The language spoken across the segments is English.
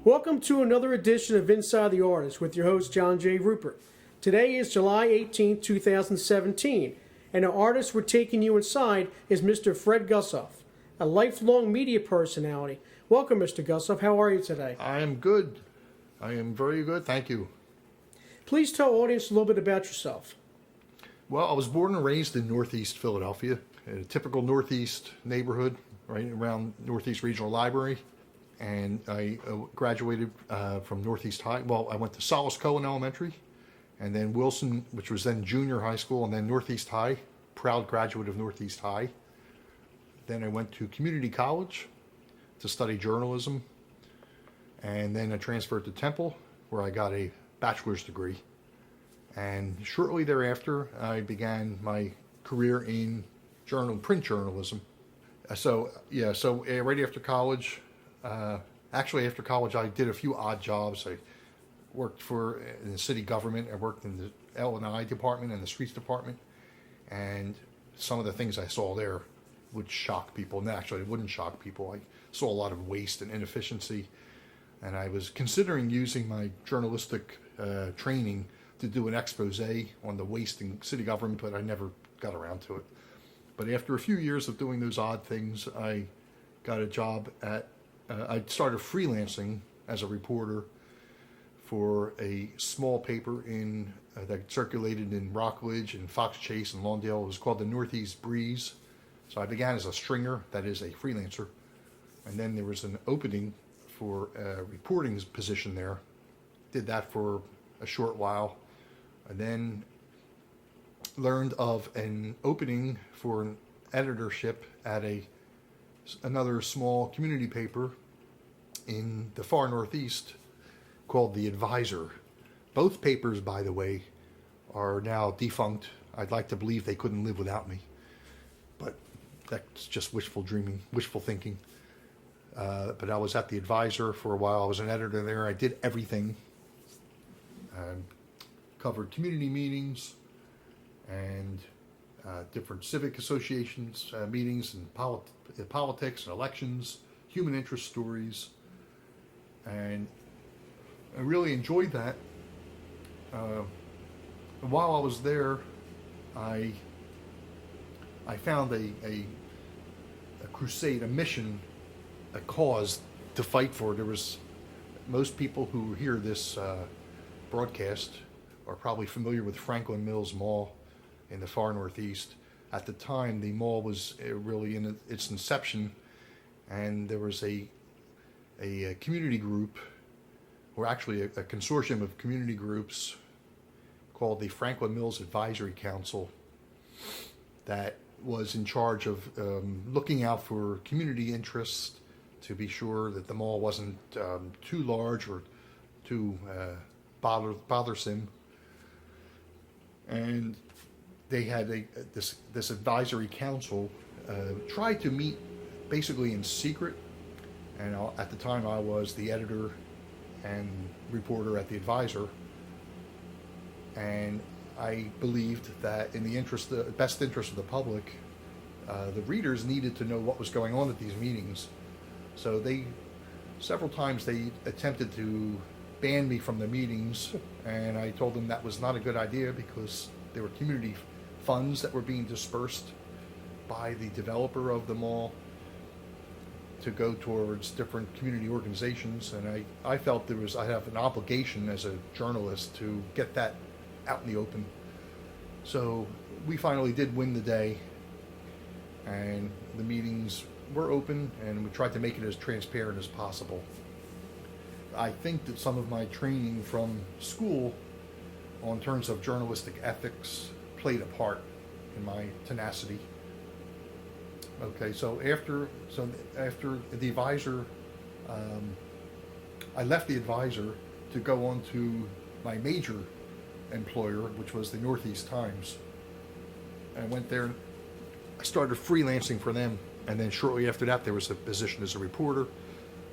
Welcome to another edition of Inside the Artist with your host, John J. Ruppert. Today is July 18, 2017, and the artist we're taking you inside is Mr. Fred Gusoff, a lifelong media personality. Welcome, Mr. Gusoff. How are you today? I am good. I am very good. Thank you. Please tell our audience a little bit about yourself. Well, I was born and raised in Northeast Philadelphia, in a typical Northeast neighborhood, right around Northeast Regional Library. And I graduated from Northeast High. Well, I went to Solace Cohen Elementary, and then Wilson, which was then junior high school, and then Northeast High, proud graduate of Northeast High. Then I went to community college to study journalism, and then I transferred to Temple, where I got a bachelor's degree. And shortly thereafter, I began my career in print journalism. So right after college, actually after college, I did a few odd jobs. I worked in the city government. I worked in the L&I department and the streets department. And some of the things I saw there would shock people. And actually, it wouldn't shock people. I saw a lot of waste and inefficiency. And I was considering using my journalistic training to do an expose on the waste in city government, but I never got around to it. But after a few years of doing those odd things, I got a job I started freelancing as a reporter for a small paper that circulated in Rockledge and Fox Chase and Lawndale. It was called the Northeast Breeze. So I began as a stringer, that is a freelancer. And then there was an opening for a reporting position there. Did that for a short while. And then learned of an opening for an editorship at another small community paper in the far Northeast called The Advisor. Both papers, by the way, are now defunct. I'd like to believe they couldn't live without me, but that's just wishful thinking. But I was at The Advisor for a while. I was an editor there. I did everything. Covered community meetings and different civic associations meetings and politics and elections, human interest stories, and I really enjoyed that. While I was there, I found a crusade, a mission, a cause to fight for. There was most people who hear this broadcast are probably familiar with Franklin Mills Mall in the far Northeast. At the time, the mall was really in its inception, and there was a community group, or actually a consortium of community groups called the Franklin Mills Advisory Council that was in charge of looking out for community interests to be sure that the mall wasn't too large or too bothersome. And they had this advisory council tried to meet basically in secret. And at the time, I was the editor and reporter at The Advisor. And I believed that in the best interest of the public, the readers needed to know what was going on at these meetings. So several times they attempted to ban me from the meetings, and I told them that was not a good idea because there were community funds that were being dispersed by the developer of the mall to go towards different community organizations, and I felt I have an obligation as a journalist to get that out in the open. So we finally did win the day, and the meetings were open, and we tried to make it as transparent as possible. I think that some of my training from school on terms of journalistic ethics played a part in my tenacity. Okay, so after The Advisor, I left The Advisor to go on to my major employer, which was the Northeast Times. I went there and I started freelancing for them, and then shortly after that there was a position as a reporter.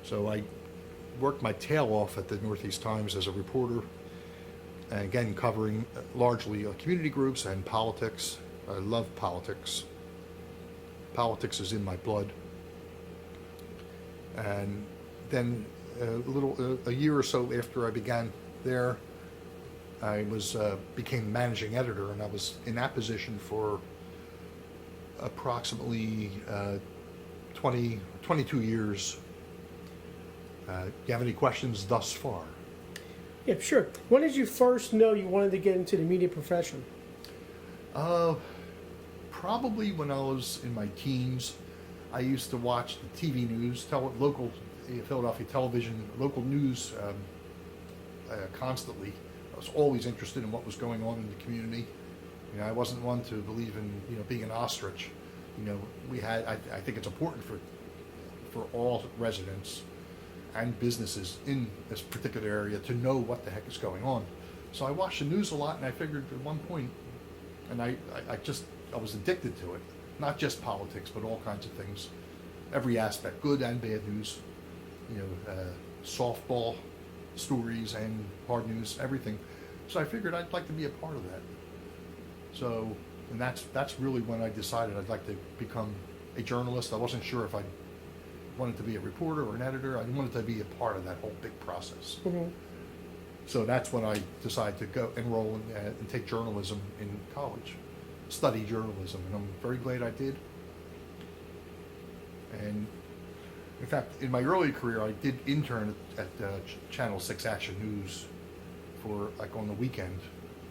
So I worked my tail off at the Northeast Times as a reporter, and again covering largely community groups and politics. I love politics. Politics is in my blood. And then a year or so after I began there, I became managing editor, and I was in that position for approximately 22 years. Do you have any questions thus far? Yeah, sure. When did you first know you wanted to get into the media profession? Probably when I was in my teens. I used to watch the TV news, local Philadelphia television, local news constantly. I was always interested in what was going on in the community. You know, I wasn't one to believe in being an ostrich. You know, I think it's important for all residents and businesses in this particular area to know what the heck is going on. So I watched the news a lot, and I figured at one point, and I was addicted to it. Not just politics, but all kinds of things, every aspect, good and bad news, softball stories and hard news, everything. So I figured I'd like to be a part of that. So, and that's really when I decided I'd like to become a journalist. I wasn't sure if I wanted to be a reporter or an editor. I wanted to be a part of that whole big process. Mm-hmm. So that's when I decided to go enroll and take journalism in college. Study journalism, and I'm very glad I did. And in fact, in my early career, I did intern at Channel 6 Action News for on the weekend.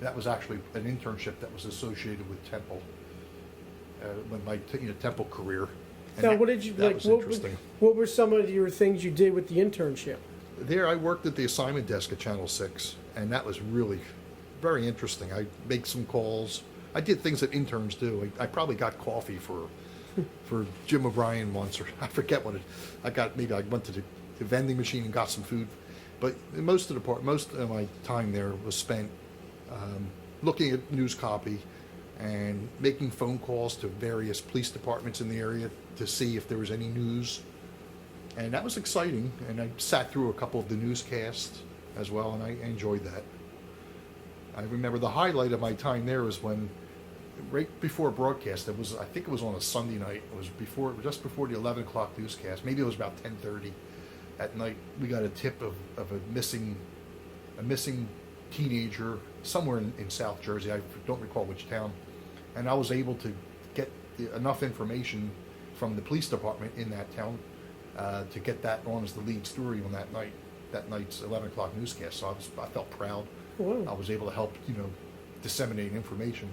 That was actually an internship that was associated with Temple, when my Temple career. And now, what did you that like? was interesting. What were some of your things you did with the internship? There, I worked at the assignment desk at Channel 6, and that was really very interesting. I make some calls. I did things that interns do. I probably got coffee for Jim O'Brien once, or I forget what maybe I went to the vending machine and got some food. But most of my time there was spent looking at news copy and making phone calls to various police departments in the area to see if there was any news. And that was exciting. And I sat through a couple of the newscasts as well, and I enjoyed that. I remember the highlight of my time there was when, right before broadcast, I think it was on a Sunday night. It was just before the 11 o'clock newscast. Maybe it was about 10:30 at night. We got a tip of a missing teenager somewhere in South Jersey. I don't recall which town. And I was able to get enough information from the police department in that town to get that on as the lead story on that night's 11 o'clock newscast. So I felt proud. Wow. I was able to help, disseminate information.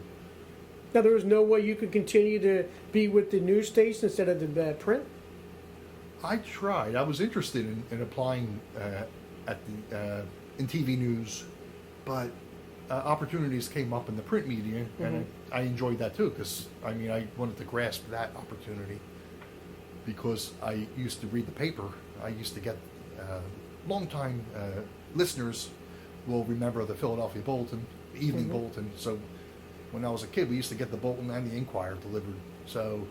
Now, there was no way you could continue to be with the news station instead of the print? I tried. I was interested in applying in TV news, but opportunities came up in the print media, and I enjoyed that too, because, I wanted to grasp that opportunity because I used to read the paper. I used to get long-time listeners will remember the Philadelphia Bulletin, the Evening Bulletin. So when I was a kid, we used to get the Bulletin and the Inquirer delivered. So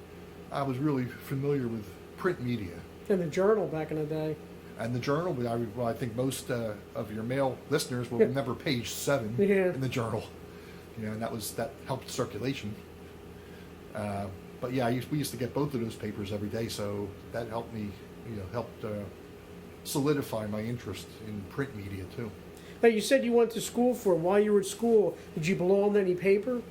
I was really familiar with print media. And the Journal back in the day. And the Journal, I think most of your male listeners will remember page 7 in the Journal. And that helped circulation. But yeah, we used to get both of those papers every day, so that helped me, helped solidify my interest in print media too. Now, you said you went to school for it. While you were at school, did you belong to any paper?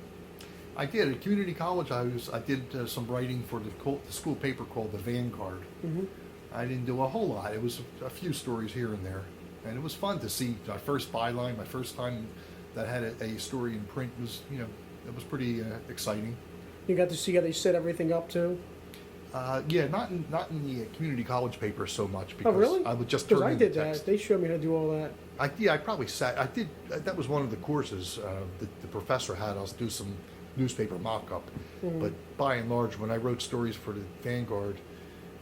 I did. At community college, I did some writing for the school paper called the Vanguard. Mm-hmm. I didn't do a whole lot. It was a few stories here and there, and it was fun to see my first byline. My first time that had a story in print was, it was pretty exciting. You got to see how they set everything up too. Yeah, not in the community college paper so much, because really? I would just turn in the text. Because I did that. They showed me how to do all that. I probably sat. I did. That was one of the courses that the professor had us do some newspaper mock-up. Mm-hmm. But by and large, when I wrote stories for the Vanguard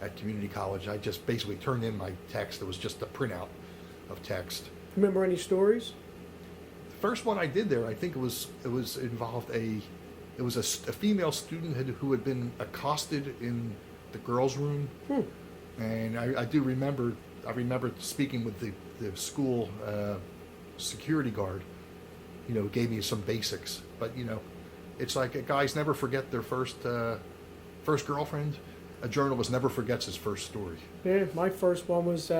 at community college, I just basically turned in my text. It was just a printout of text. Remember any stories? The first one I did there, I think it involved a female student who had been accosted in the girls' room. And I do remember. I remember speaking with the school security guard. Gave me some basics, but it's like guys never forget their first girlfriend. A journalist never forgets his first story. Yeah, my first one was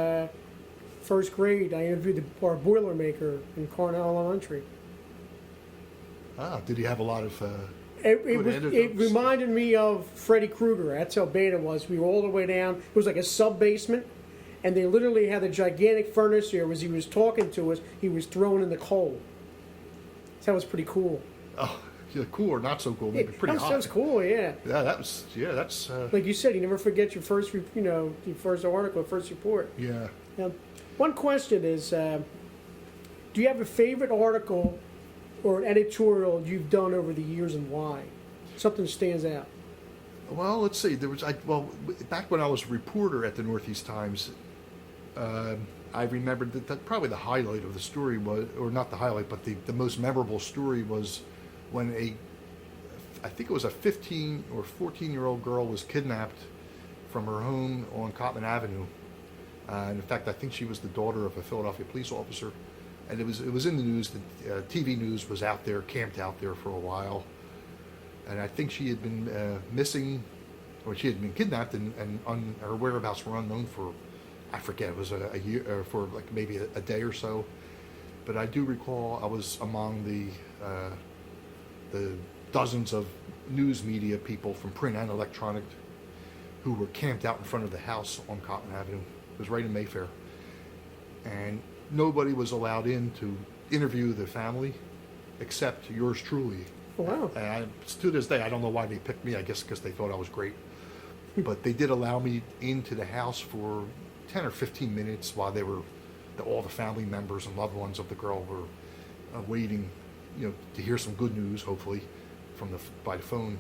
first grade, I interviewed our Boilermaker in Cornell Elementary. Ah, did he have a lot of? It reminded me of Freddy Krueger. That's how bad it was. We were all the way down. It was like a sub basement, and they literally had a gigantic furnace here. As he was talking to us, he was thrown in the coal. So that was pretty cool. Oh, yeah, cool or not so cool? Maybe pretty hot. That was cool. Yeah. Yeah, that's. Like you said, you never forget your first, your first article, first report. Yeah. One question is, do you have a favorite article or an editorial you've done over the years and why? Something stands out. Well, let's see. Back when I was a reporter at the Northeast Times, I remembered that probably the highlight of the story was, or not the highlight, but the most memorable story was when I think it was a 15 or 14-year-old girl was kidnapped from her home on Cottman Avenue. And in fact, I think she was the daughter of a Philadelphia police officer. And it was in the news. The TV news was out there, camped out there for a while. And I think she had been missing, or she had been kidnapped, and her whereabouts were unknown for, I forget, it was a year, or for like maybe a day or so. But I do recall I was among the dozens of news media people from print and electronic who were camped out in front of the house on Cottman Avenue. It was right in Mayfair. And nobody was allowed in to interview the family except yours truly. Oh, wow. And to this day, I don't know why they picked me. I guess because they thought I was great. But they did allow me into the house for 10 or 15 minutes while all the family members and loved ones of the girl were waiting, to hear some good news, hopefully, by the phone.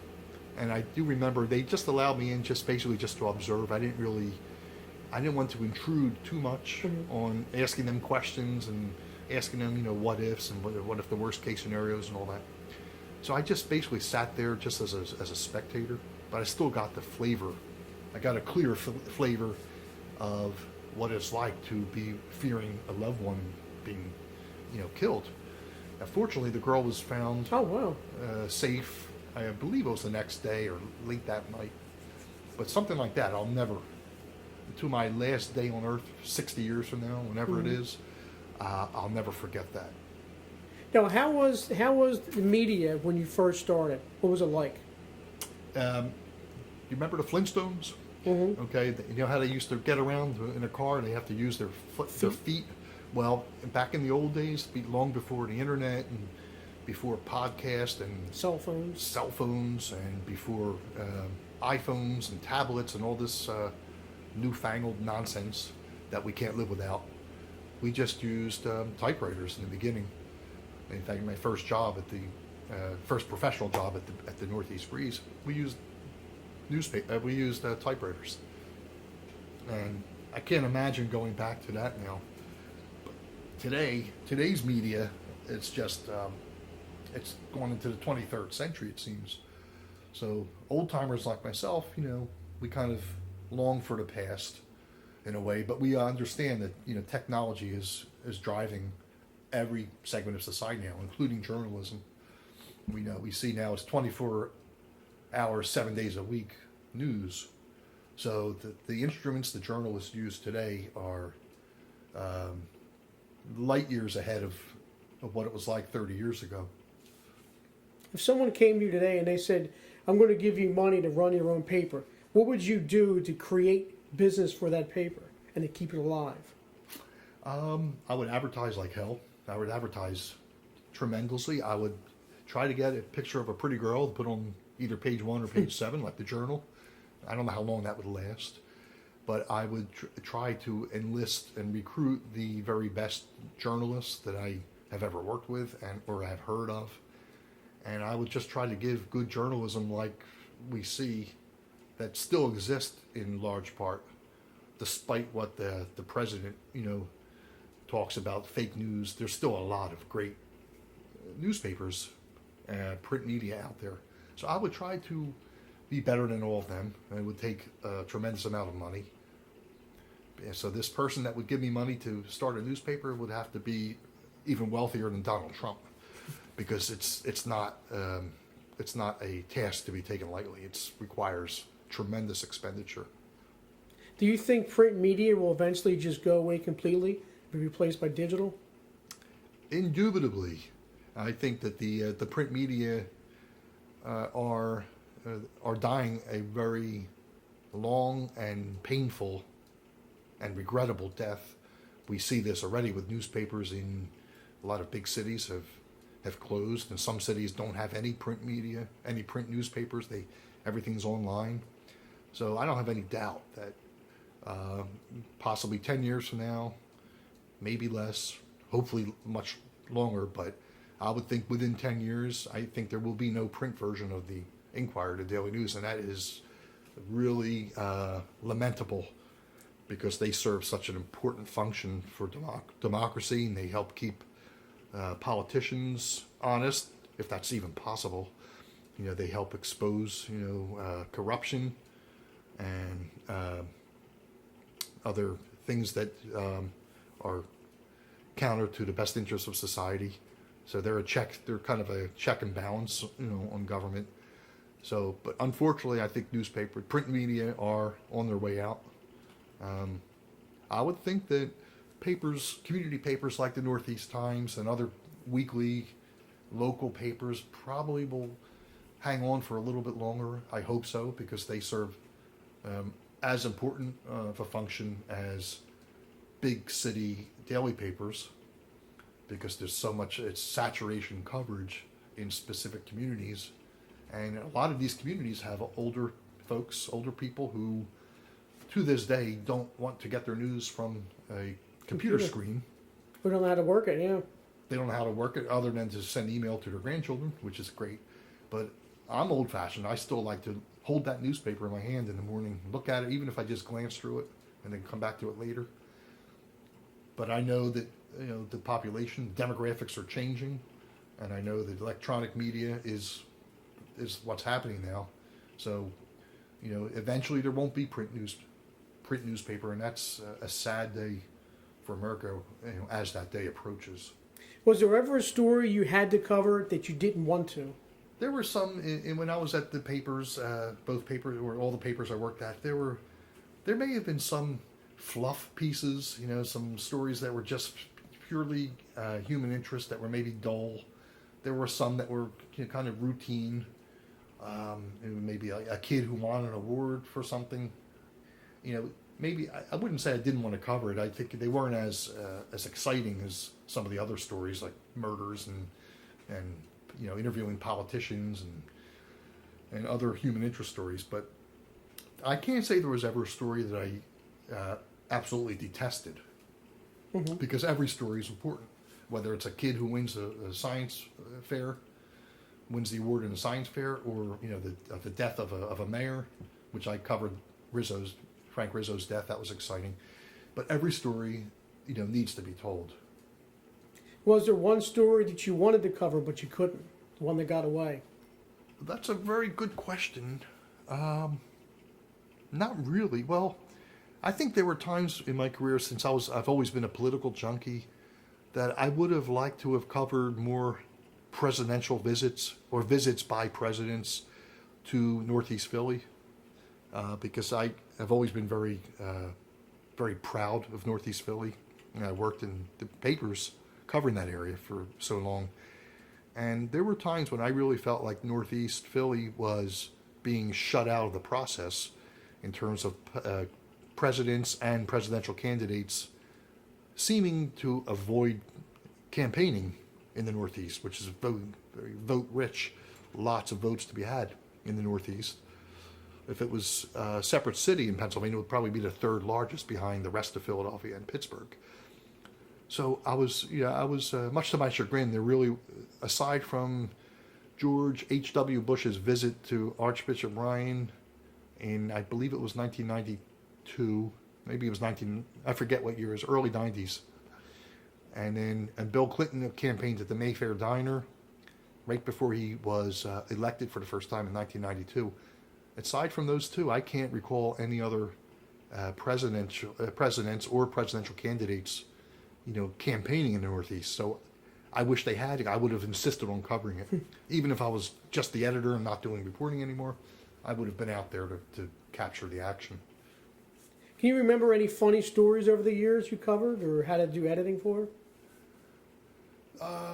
And I do remember they just allowed me in just to observe. I didn't want to intrude too much on asking them questions and asking them, what ifs and what if the worst case scenarios and all that. So I just basically sat there just as a spectator, but I still got the flavor. I got a clear flavor of what it's like to be fearing a loved one being, killed. Now, fortunately, the girl was found safe. I believe it was the next day or late that night. But something like that, I'll never, to my last day on Earth, 60 years from now, whenever it is, I'll never forget that. Now, how was the media when you first started? What was it like? You remember the Flintstones? Mm-hmm. Okay, you know how they used to get around in a car and they have to use their feet? Well, back in the old days, long before the internet and before podcasts and cell phones and before iPhones and tablets and all this newfangled nonsense that we can't live without, we just used typewriters in the beginning. In fact, my first job first professional job at the Northeast Breeze, we used typewriters, and I can't imagine going back to that now. But today's media, it's just it's going into the 23rd century, it seems. So old timers like myself, we kind of long for the past in a way, but we understand that technology is driving every segment of society now, including journalism. We see now it's 24 hours, 7 days a week news. So the instruments the journalists use today are light years ahead of what it was like 30 years ago. If someone came to you today and they said, I'm going to give you money to run your own paper, what would you do to create business for that paper and to keep it alive? I would advertise like hell. I would advertise tremendously. I would try to get a picture of a pretty girl to put on either page 1 or page 7, like the Journal. I don't know how long that would last, but I would try to enlist and recruit the very best journalists that I have ever worked with or have heard of, and I would just try to give good journalism like we see that still exists in large part, despite what the president talks about fake news. There's still a lot of great newspapers, print media out there. So I would try to be better than all of them, and it would take a tremendous amount of money. And so this person that would give me money to start a newspaper would have to be even wealthier than Donald Trump, because it's not a task to be taken lightly. It requires tremendous expenditure. Do you think print media will eventually just go away completely? be replaced by digital? Indubitably, I think that the print media are dying a very long and painful and regrettable death. We see this already with newspapers in a lot of big cities have closed, and some cities don't have any print media, any print newspapers. Everything's online. So I don't have any doubt that possibly 10 years from now, maybe less, hopefully much longer, but I would think within 10 years, I think there will be no print version of the Inquirer, the Daily News, and that is really lamentable because they serve such an important function for democracy, and they help keep politicians honest, if that's even possible. You know, they help expose, corruption and other things that are counter to the best interests of society. So they're kind of a check and balance, on government. So, but unfortunately, I think print media are on their way out. I would think that community papers like the Northeast Times and other weekly local papers probably will hang on for a little bit longer. I hope so, because they serve as important of a function as big city daily papers, because there's so much, it's saturation coverage in specific communities. And a lot of these communities have older folks, older people who, to this day, don't want to get their news from a computer screen. We don't know how to work it, yeah. They don't know how to work it other than to send email to their grandchildren, which is great. But I'm old-fashioned. I still like to hold that newspaper in my hand in the morning, look at it, even if I just glance through it, and then come back to it later. But I know that the population demographics are changing, and I know that electronic media is what's happening now. So, eventually there won't be print newspaper, and that's a sad day for America, as that day approaches. Was there ever a story you had to cover that you didn't want to? There were some when I was at the papers, both papers or all the papers I worked at. There may have been some fluff pieces, some stories that were just purely human interest that were maybe dull. There were some that were kind of routine. Maybe a kid who won an award for something. Maybe I wouldn't say I didn't want to cover it. I think they weren't as exciting as some of the other stories, like murders and interviewing politicians and other human interest stories. But I can't say there was ever a story that I absolutely detested, because every story is important. Whether it's a kid who wins a science fair, wins the award in a science fair, or the death of a mayor, which I covered, Frank Rizzo's death. That was exciting. But every story needs to be told. Was there one story that you wanted to cover but you couldn't? The one that got away? That's a very good question. Not really. Well, I think there were times in my career, since I've always been a political junkie, that I would have liked to have covered more presidential visits or visits by presidents to Northeast Philly, because I have always been very, very proud of Northeast Philly. And I worked in the papers covering that area for so long. And there were times when I really felt like Northeast Philly was being shut out of the process in terms of presidents and presidential candidates seeming to avoid campaigning in the Northeast, which is very vote rich, lots of votes to be had in the Northeast. If it was a separate city in Pennsylvania, it would probably be the third largest behind the rest of Philadelphia and Pittsburgh. So I was much to my chagrin, there really, aside from George H.W. Bush's visit to Archbishop Ryan in, I believe it was 1992, maybe it was I forget what year, it was early 90s. And Bill Clinton campaigned at the Mayfair Diner right before he was elected for the first time in 1992. Aside from those two, I can't recall any other presidents or presidential candidates, campaigning in the Northeast. So I wish they had. I would have insisted on covering it. Even if I was just the editor and not doing reporting anymore, I would have been out there to capture the action. Can you remember any funny stories over the years you covered or had to do editing for?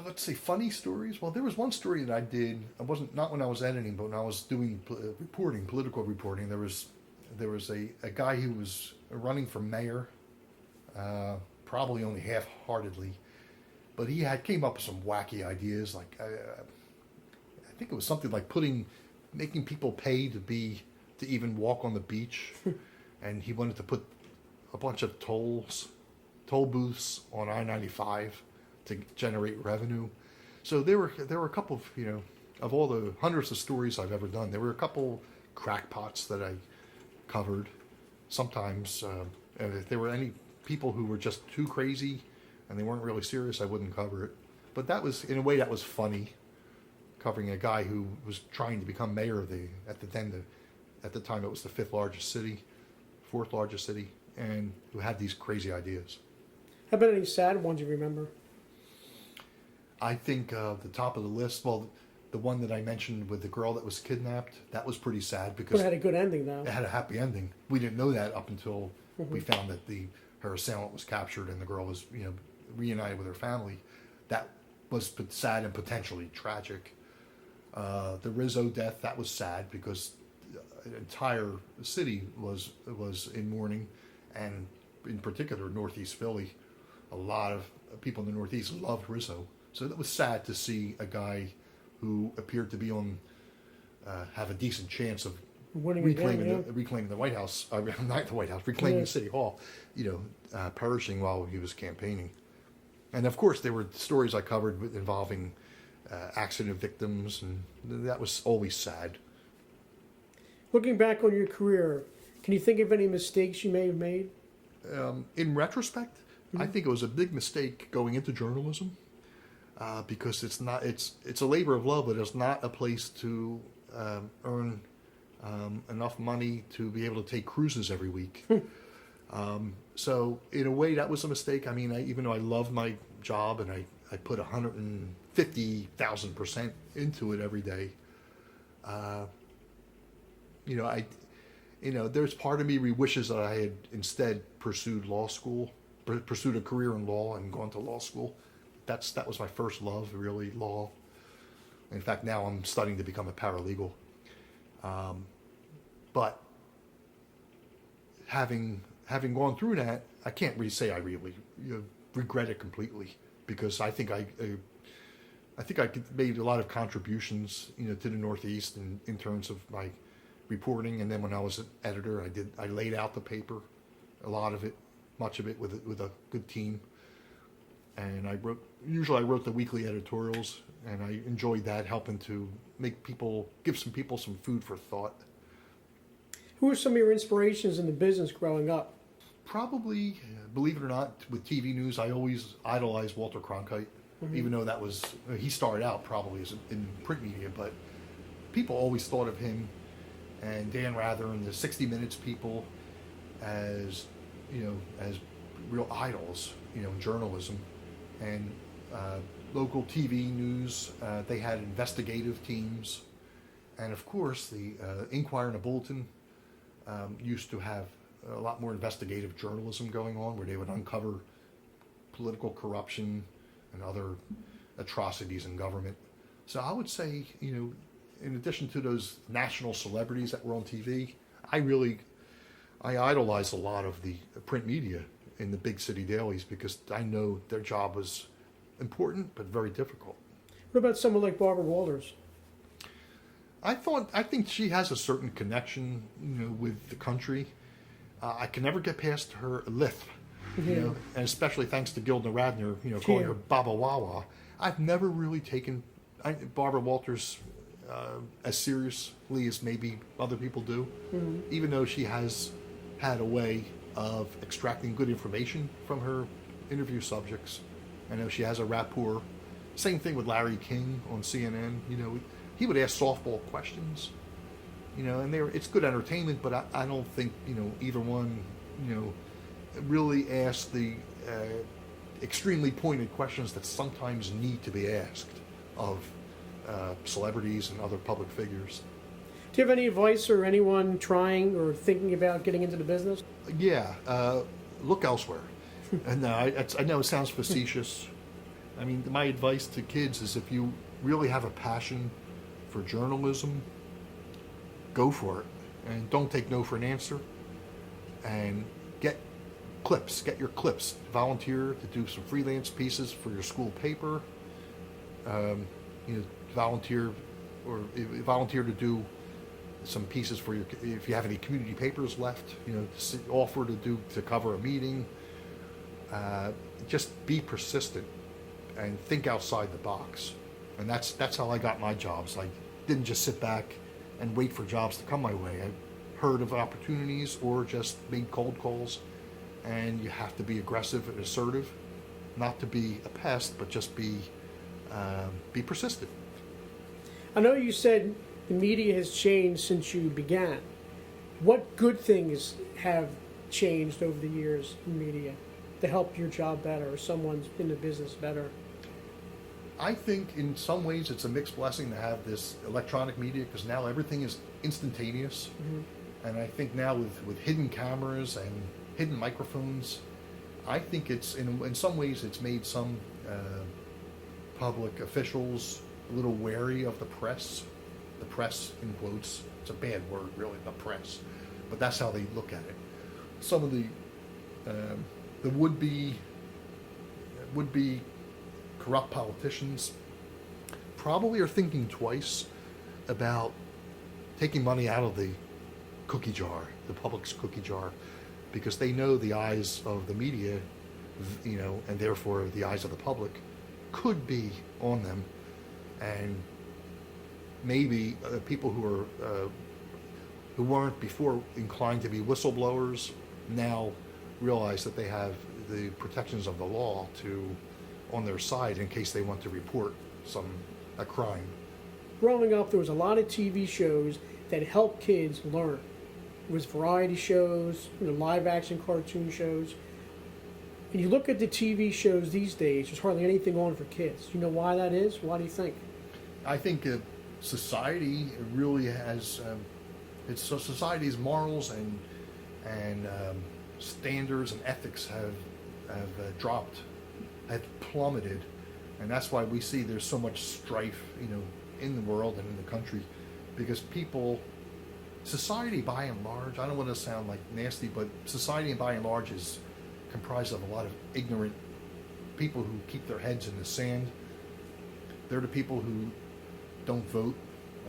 Let's see, funny stories. Well, there was one story that I did. I wasn't not when I was editing, but when I was doing reporting, political reporting. There was a guy who was running for mayor, probably only half-heartedly, but he came up with some wacky ideas. Like I think it was something like making people pay to even walk on the beach, and he wanted to put a bunch of toll booths on I-95 to generate revenue. So there were a couple of, of all the hundreds of stories I've ever done, there were a couple crackpots that I covered. Sometimes, if there were any people who were just too crazy and they weren't really serious, I wouldn't cover it. But that was, in a way, that was funny, covering a guy who was trying to become mayor of at the time it was the fourth largest city, and who had these crazy ideas. How about any sad ones you remember? I think the top of the list, well, the one that I mentioned with the girl that was kidnapped, that was pretty sad because But it had a good ending, though. it had a happy ending. We didn't know that up until we found that her assailant was captured and the girl was, reunited with her family. That was sad and potentially tragic. The Rizzo death, that was sad because the entire city was in mourning, and in particular Northeast Philly, a lot of people in the Northeast loved Rizzo. So that was sad to see a guy who appeared to be have a decent chance of reclaiming the White House, not the White House, reclaiming City Hall, perishing while he was campaigning. And of course, there were stories I covered involving accident victims, and that was always sad. Looking back on your career, can you think of any mistakes you may have made? In retrospect, I think it was a big mistake going into journalism. Because it's a labor of love, but it's not a place to earn enough money to be able to take cruises every week. So in a way, that was a mistake. I mean, even though I loved my job and I put 150,000% into it every day, there's part of me wishes that I had instead pursued a career in law and gone to law school. That was my first love, really, law. In fact, now I'm studying to become a paralegal. But having gone through that, I can't really say I really regret it completely, because I think I made a lot of contributions, to the Northeast in terms of my reporting. And then when I was an editor, I laid out the paper, much of it with a good team. And I wrote the weekly editorials, and I enjoyed that, helping to give some people some food for thought. Who were some of your inspirations in the business growing up? Probably, believe it or not, with TV news, I always idolized Walter Cronkite, even though he started out probably in print media, but people always thought of him and Dan Rather and the 60 Minutes people as real idols, in journalism. And local TV news, they had investigative teams. And of course, the Inquirer and the Bulletin used to have a lot more investigative journalism going on, where they would uncover political corruption and other atrocities in government. So I would say, in addition to those national celebrities that were on TV, I idolized a lot of the print media in the big city dailies, because I know their job was important but very difficult. What about someone like Barbara Walters? I think she has a certain connection, with the country. I can never get past her lisp, and especially thanks to Gilda Radner, calling her Baba Wawa. I've never really taken Barbara Walters as seriously as maybe other people do, even though she has had a way of extracting good information from her interview subjects. I know she has a rapport. Same thing with Larry King on CNN. He would ask softball questions, and it's good entertainment, but I don't think, either one, really asked the extremely pointed questions that sometimes need to be asked of celebrities and other public figures. Do you have any advice or anyone trying or thinking about getting into the business? Yeah, look elsewhere. And I know it sounds facetious. I mean, my advice to kids is if you really have a passion for journalism, go for it. And don't take no for an answer. And get your clips. Volunteer to do some freelance pieces for your school paper. Volunteer to do some pieces for if you have any community papers left, offer to cover a meeting. Just be persistent and think outside the box. And that's how I got my jobs. I didn't just sit back and wait for jobs to come my way. I heard of opportunities or just made cold calls. And you have to be aggressive and assertive, not to be a pest, but just be persistent. I know you said the media has changed since you began. What good things have changed over the years in media to help your job better or someone's in the business better? I think in some ways it's a mixed blessing to have this electronic media because now everything is instantaneous. Mm-hmm. And I think now with hidden cameras and hidden microphones, I think it's in some ways it's made some public officials a little wary of the press in quotes. It's a bad word really, the press, but that's how they look at it. Some of the would-be corrupt politicians probably are thinking twice about taking money out of the cookie jar, the public's cookie jar, because they know the eyes of the media, and therefore the eyes of the public could be on them, and maybe people who weren't before inclined to be whistleblowers now realize that they have the protections of the law on their side in case they want to report a crime. Growing up, there was a lot of TV shows that helped kids learn. It was variety shows, live action cartoon shows. And you look at the TV shows these days, there's hardly anything on for kids. You know why that is? Why do you think? I think society really has, society's morals and standards and ethics have dropped, have plummeted. And that's why we see there's so much strife, in the world and in the country, because society by and large, I don't want to sound like nasty, but society by and large is comprised of a lot of ignorant people who keep their heads in the sand. They're the people who don't vote,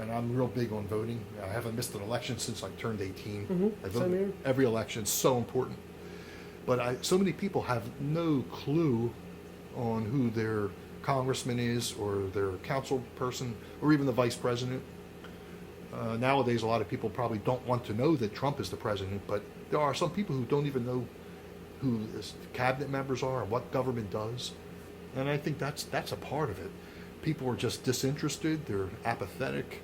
and I'm real big on voting. I haven't missed an election since I turned 18. Mm-hmm. I vote every election. It's so important. But so many people have no clue on who their congressman is or their council person or even the vice president. Nowadays, a lot of people probably don't want to know that Trump is the president, but there are some people who don't even know who the cabinet members are and what government does. And I think that's a part of it. People are just disinterested, they're apathetic,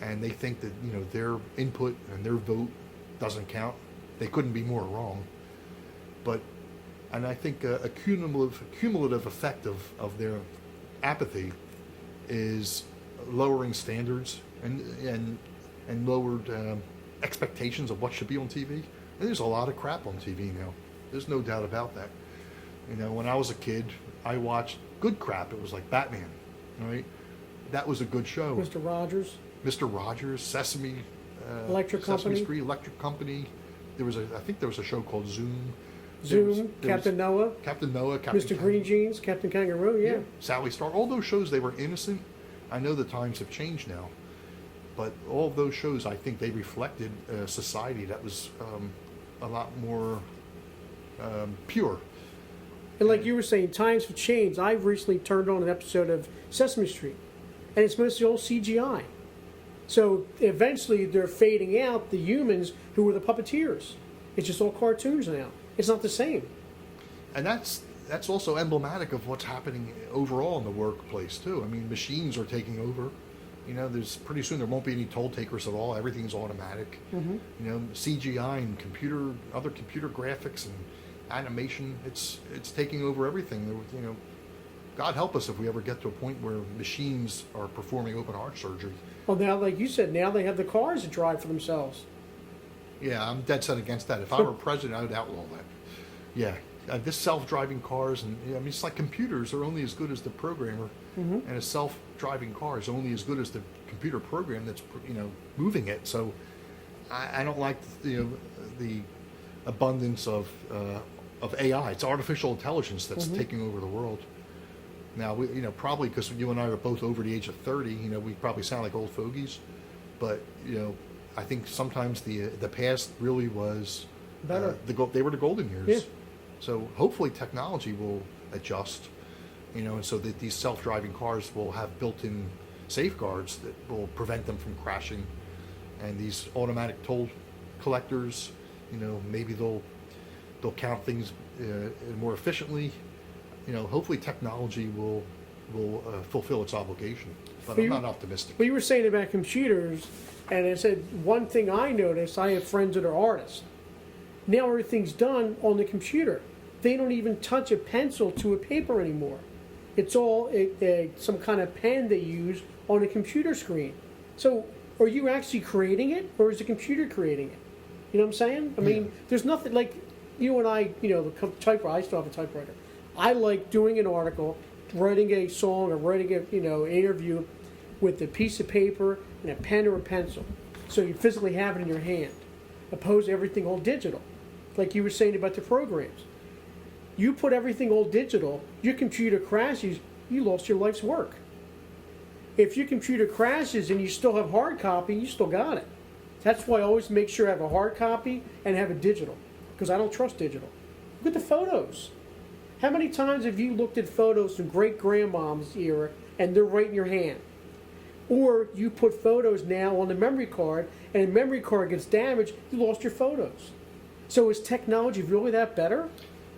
and they think that their input and their vote doesn't count. They couldn't be more wrong. And I think a cumulative effect of their apathy is lowering standards and lowered expectations of what should be on TV. And there's a lot of crap on TV now. There's no doubt about that. When I was a kid, I watched good crap. It was like Batman, right? That was a good show. Mr. Rogers, Sesame Company. Street, Electric Company. I think there was a show called Zoom. Captain Noah, Mr. Green Jeans, Captain Kangaroo, yeah. Sally Star. All those shows, they were innocent. I know the times have changed now, but all of those shows, I think they reflected a society that was a lot more pure. And like you were saying, times have changed. I've recently turned on an episode of Sesame Street, and it's mostly all CGI. So eventually they're fading out the humans who were the puppeteers. It's just all cartoons now. It's not the same. And that's also emblematic of what's happening overall in the workplace too. I mean, machines are taking over. There's pretty soon there won't be any toll takers at all. Everything's automatic. Mm-hmm. CGI and other computer graphics and animation. It's taking over everything. God help us if we ever get to a point where machines are performing open heart surgery. Well, now, like you said, now they have the cars that drive for themselves. Yeah, I'm dead set against that. If I were president, I would outlaw that. Yeah, this self-driving cars, and I mean, it's like computers are only as good as the programmer, and a self-driving car is only as good as the computer program that's moving it. So I don't like the abundance of AI. It's artificial intelligence that's taking over the world. Now, probably because you and I are both over the age of 30, we probably sound like old fogies, but I think sometimes the past really was better. They were the golden years. Yeah. So hopefully technology will adjust, and so that these self-driving cars will have built-in safeguards that will prevent them from crashing, and these automatic toll collectors, maybe they'll count things more efficiently. Hopefully technology will fulfill its obligation, but I'm not optimistic. Well, you were saying about computers, and I said one thing I noticed. I have friends that are artists. Now everything's done on the computer. They don't even touch a pencil to a paper anymore. It's all some kind of pen they use on a computer screen. So, are you actually creating it, or is the computer creating it? You know what I'm saying? I mean, there's nothing like you and I. The typewriter. I still have a typewriter. I like doing an article, writing a song, or writing an interview with a piece of paper and a pen or a pencil. So you physically have it in your hand, opposed to everything all digital. Like you were saying about the programs. You put everything all digital, your computer crashes, you lost your life's work. If your computer crashes and you still have hard copy, you still got it. That's why I always make sure I have a hard copy and have a digital, because I don't trust digital. Look at the photos. How many times have you looked at photos from great-grandmom's era and they're right in your hand? Or you put photos now on the memory card and the memory card gets damaged, you lost your photos. So is technology really that better?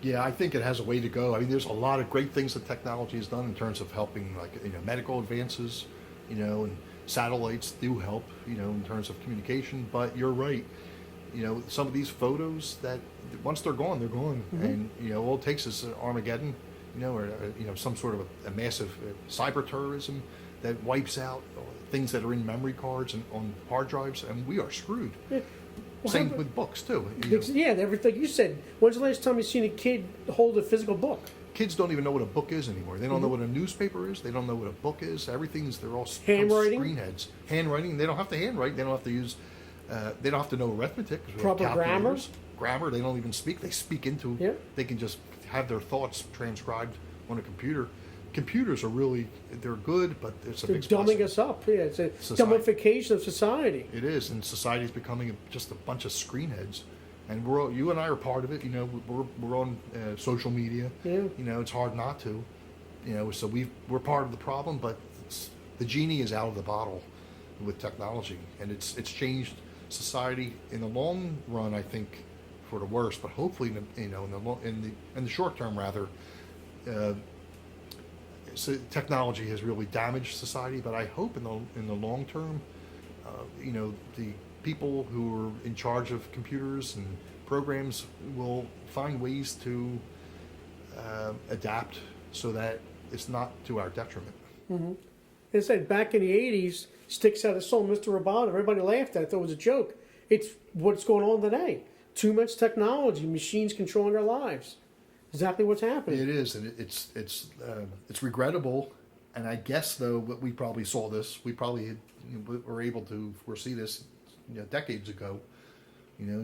Yeah, I think it has a way to go. I mean, there's a lot of great things that technology has done in terms of helping, like medical advances, and satellites do help, in terms of communication. But you're right. Some of these photos that once they're gone, and all it takes is Armageddon, or some sort of a massive cyber terrorism that wipes out things that are in memory cards and on hard drives, and we are screwed. Yeah. Well, same with books too. Yeah, everything you said. When's the last time you've seen a kid hold a physical book? Kids don't even know what a book is anymore. They don't know what a newspaper is. They don't know what a book is. They're all handwriting. Screenheads. Handwriting. They don't have to handwrite. They don't have to use. They don't have to know arithmetic. Proper grammar. Grammar. They don't even speak. They speak into. Yeah. They can just have their thoughts transcribed on a computer. Computers are they're good, but it's a They're mixed dumbing blessing. us up. Yeah, it's a dumbification of society. It is, and society is becoming just a bunch of screenheads. And you and I are part of it. We're on social media. Yeah. It's hard not to. So we're part of the problem, but the genie is out of the bottle with technology, and it's changed society in the long run. I think for the worse, but hopefully, in the short term, rather. So technology has really damaged society, but I hope in the long term, the people who are in charge of computers and programs will find ways to adapt so that it's not to our detriment. Mm-hmm. They said back in the 80s, Sticks had a song, Mr. Roboto. Everybody laughed at it. Thought it was a joke. It's what's going on today. Too much technology, machines controlling our lives. Exactly what's happening. It is, and it's regrettable. And I guess though, but we probably saw this. We probably were able to foresee this, decades ago.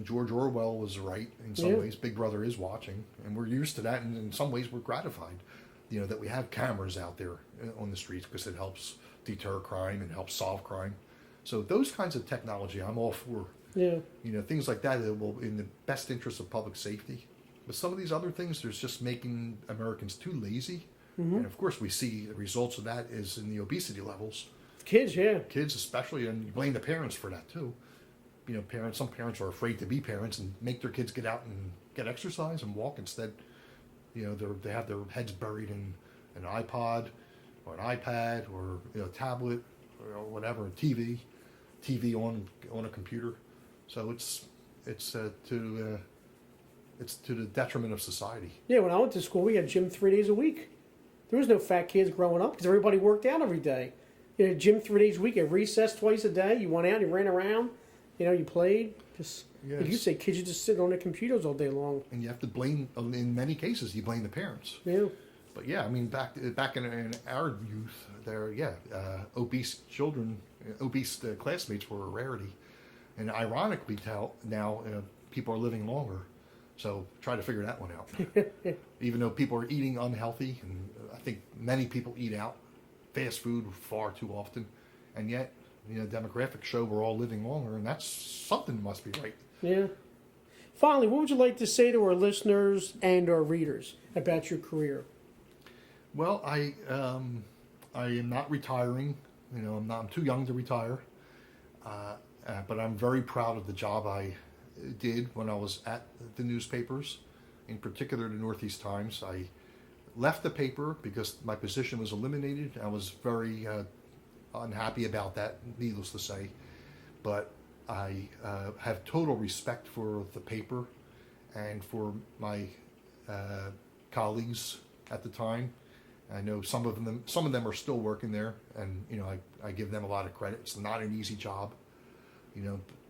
George Orwell was right in some ways. Big Brother is watching, and we're used to that. And in some ways, we're gratified, that we have cameras out there on the streets because it helps deter crime and helps solve crime. So those kinds of technology, I'm all for. Yeah. Things like that will in the best interest of public safety. But some of these other things, there's just making Americans too lazy. Mm-hmm. And of course, we see the results of that is in the obesity levels. Kids, yeah. Kids especially, and you blame the parents for that too. Some parents are afraid to be parents and make their kids get out and get exercise and walk instead. They have their heads buried in an iPod or an iPad or a tablet or whatever, a TV on a computer. So it's to the detriment of society. Yeah, when I went to school, we had gym 3 days a week. there was no fat kids growing up because everybody worked out every day. You know, gym 3 days a week, at recess twice a day. You went out, you ran around, you know, you played. Just Yes. like you say, kids are just sitting on their computers all day long. And you have to blame, in many cases, you blame the parents. Yeah. But yeah, I mean, back in our youth, obese children, obese classmates were a rarity. And ironically, now people are living longer. So try to figure that one out. Even though people are eating unhealthy, and I think many people eat out fast food far too often, and yet, demographics show we're all living longer, and that's something must be right. Yeah. Finally, what would you like to say to our listeners and our readers about your career? Well, I am not retiring. I'm too young to retire. But I'm very proud of the job I did when I was at the newspapers, in particular the Northeast Times. I left the paper because my position was eliminated. I was very unhappy about that, needless to say. But I have total respect for the paper and for my colleagues at the time. I know some of them are still working there, and I give them a lot of credit. It's not an easy job,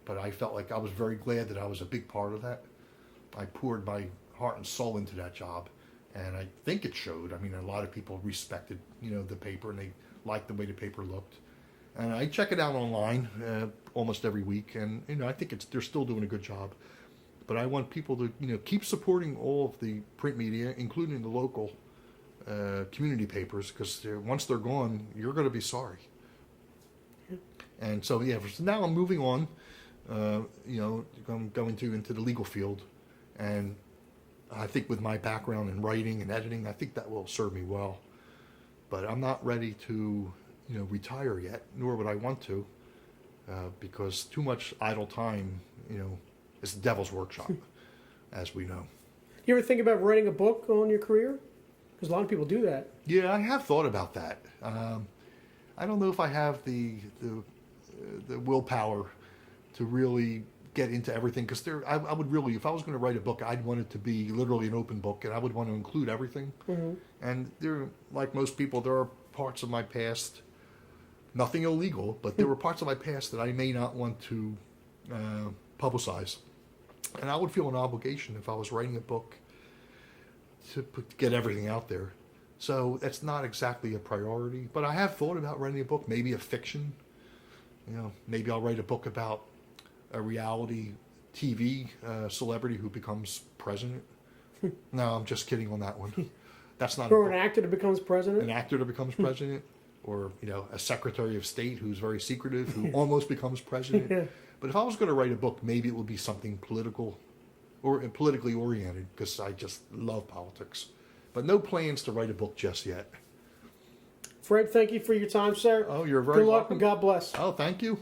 but I felt like I was very glad that I was a big part of that. I poured my heart and soul into that job, and I think it showed. I mean, a lot of people respected, the paper, and they liked the way the paper looked. And I check it out online almost every week, and I think they're still doing a good job. But I want people to keep supporting all of the print media, including the local community papers, because once they're gone, you're going to be sorry. And so now I'm moving on. I'm going into the legal field, and I think with my background in writing and editing, I think that will serve me well. But I'm not ready to retire yet, nor would I want to, because too much idle time is the devil's workshop, as we know. You ever think about writing a book on your career? Because a lot of people do that. Yeah, I have thought about that. I don't know if I have the willpower to really get into everything, because I would really, if I was going to write a book, I'd want it to be literally an open book, and I would want to include everything. Mm-hmm. And there, like most people, there are parts of my past, nothing illegal, but there were parts of my past that I may not want to publicize. And I would feel an obligation if I was writing a book to get everything out there. So that's not exactly a priority, but I have thought about writing a book, maybe a fiction. Maybe I'll write a book about a reality TV celebrity who becomes president. No, I'm just kidding on that one. That's not. Or an actor that becomes president. An actor that becomes president, or a Secretary of State who's very secretive, who almost becomes president. Yeah. But if I was going to write a book, maybe it would be something political or politically oriented, because I just love politics. But no plans to write a book just yet. Fred, thank you for your time, sir. Oh, you're very welcome. Good luck welcome. and God bless. Oh, thank you.